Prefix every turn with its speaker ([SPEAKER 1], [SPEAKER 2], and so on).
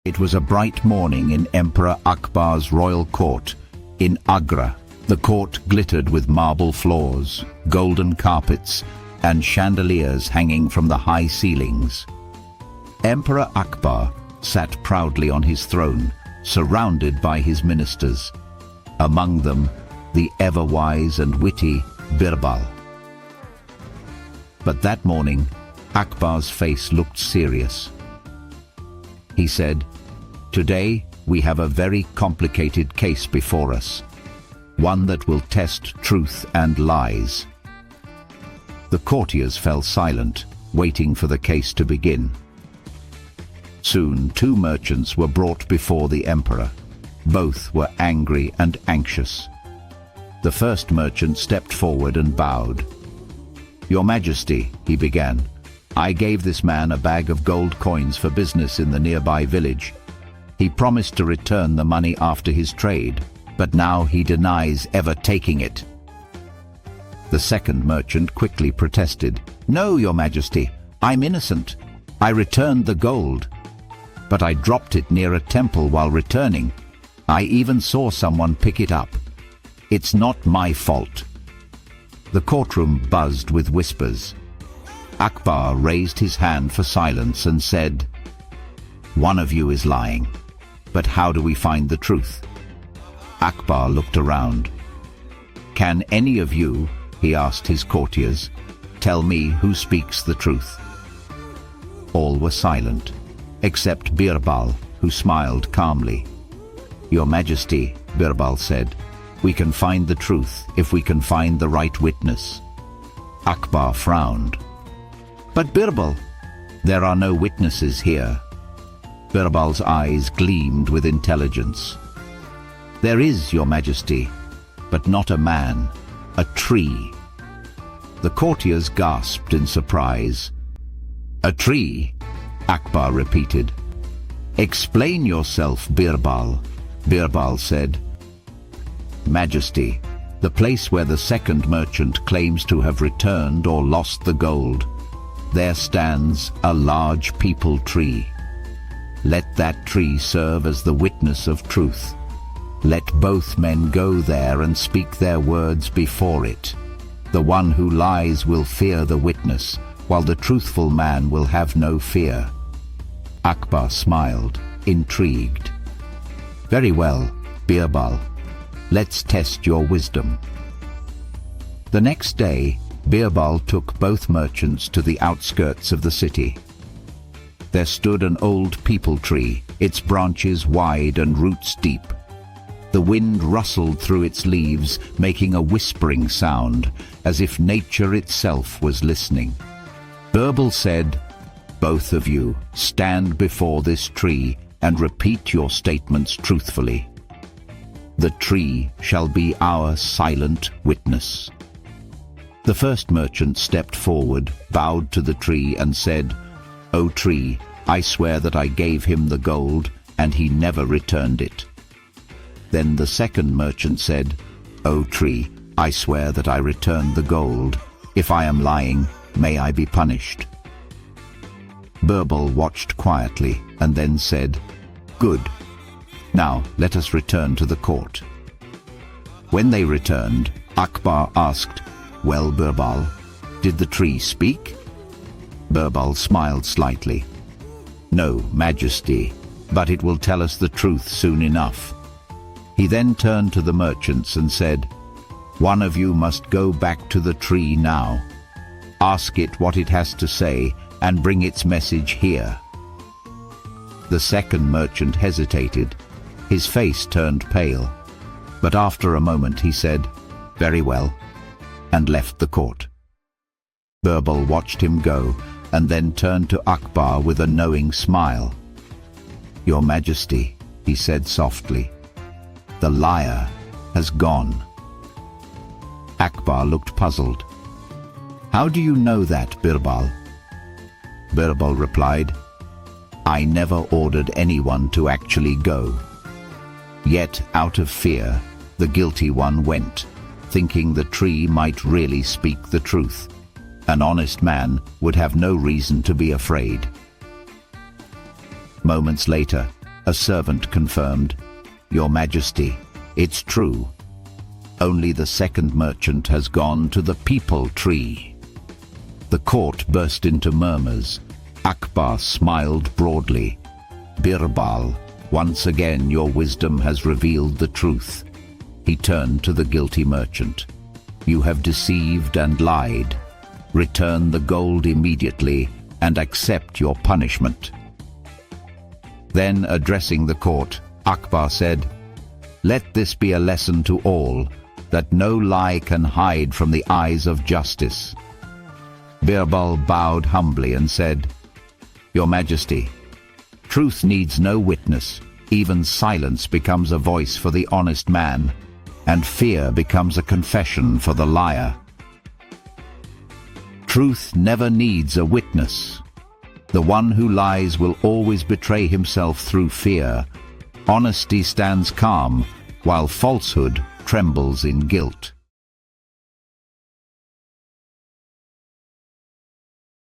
[SPEAKER 1] It was a bright morning in Emperor Akbar's royal court in Agra. The court glittered with marble floors, golden carpets, and chandeliers hanging from the high ceilings. Emperor Akbar sat proudly on his throne, surrounded by his ministers. Among them, the ever-wise and witty Birbal. But that morning, Akbar's face looked serious. He said, "Today we have a very complicated case before us, one that will test truth and lies." The courtiers fell silent, waiting for the case to begin. Soon, two merchants were brought before the emperor. Both were angry and anxious. The first merchant stepped forward and bowed. "Your Majesty," he began, "I gave this man a bag of gold coins for business in the nearby village. He promised to return the money after his trade, but now he denies ever taking it." The second merchant quickly protested. "No, Your Majesty, I'm innocent. I returned the gold, but I dropped it near a temple while returning. I even saw someone pick it up. It's not my fault." The courtroom buzzed with whispers. Akbar raised his hand for silence and said, "One of you is lying, but how do we find the truth?" Akbar looked around. "Can any of you," he asked his courtiers, "tell me who speaks the truth?" All were silent, except Birbal, who smiled calmly. "Your Majesty," Birbal said, "we can find the truth if we can find the right witness." Akbar frowned. "But Birbal, there are no witnesses here." Birbal's eyes gleamed with intelligence. "There is, Your Majesty, but not a man, a tree." The courtiers gasped in surprise. "A tree?" Akbar repeated. "Explain yourself, Birbal," Birbal said. "Majesty, the place where the second merchant claims to have returned or lost the gold, there stands a large peepal tree. Let that tree serve as the witness of truth. Let both men go there and speak their words before it. The one who lies will fear the witness, while the truthful man will have no fear." Akbar smiled, intrigued. "Very well, Birbal. Let's test your wisdom." The next day, Birbal took both merchants to the outskirts of the city. There stood an old peepal tree, its branches wide and roots deep. The wind rustled through its leaves, making a whispering sound, as if nature itself was listening. Birbal said, "Both of you stand before this tree and repeat your statements truthfully. The tree shall be our silent witness." The first merchant stepped forward, bowed to the tree and said, "O tree, I swear that I gave him the gold and he never returned it." Then the second merchant said, "O tree, I swear that I returned the gold. If I am lying, may I be punished." Birbal watched quietly and then said, "Good. Now let us return to the court." When they returned, Akbar asked, "Well, Birbal, did the tree speak?" Birbal smiled slightly. "No, Majesty, but it will tell us the truth soon enough." He then turned to the merchants and said, "One of you must go back to the tree now. Ask it what it has to say and bring its message here." The second merchant hesitated. His face turned pale, but after a moment he said, "Very well," and left the court. Birbal watched him go and then turned to Akbar with a knowing smile. "Your Majesty," he said softly, "the liar has gone." Akbar looked puzzled. "How do you know that, Birbal?" Birbal replied, "I never ordered anyone to actually go. Yet, out of fear, the guilty one went, thinking the tree might really speak the truth. An honest man would have no reason to be afraid." Moments later, A servant confirmed, "Your Majesty, it's true. Only the second merchant has gone to the peepal tree." The court burst into murmurs. Akbar smiled broadly. "Birbal, once again your wisdom has revealed the truth." He turned to the guilty merchant. "You have deceived and lied. Return the gold immediately and accept your punishment." Then, addressing the court, Akbar said, "Let this be a lesson to all, that no lie can hide from the eyes of justice." Birbal bowed humbly and said, "Your Majesty, truth needs no witness. Even silence becomes a voice for the honest man, and fear becomes a confession for the liar. Truth never needs a witness. The one who lies will always betray himself through fear. Honesty stands calm, while falsehood trembles in guilt."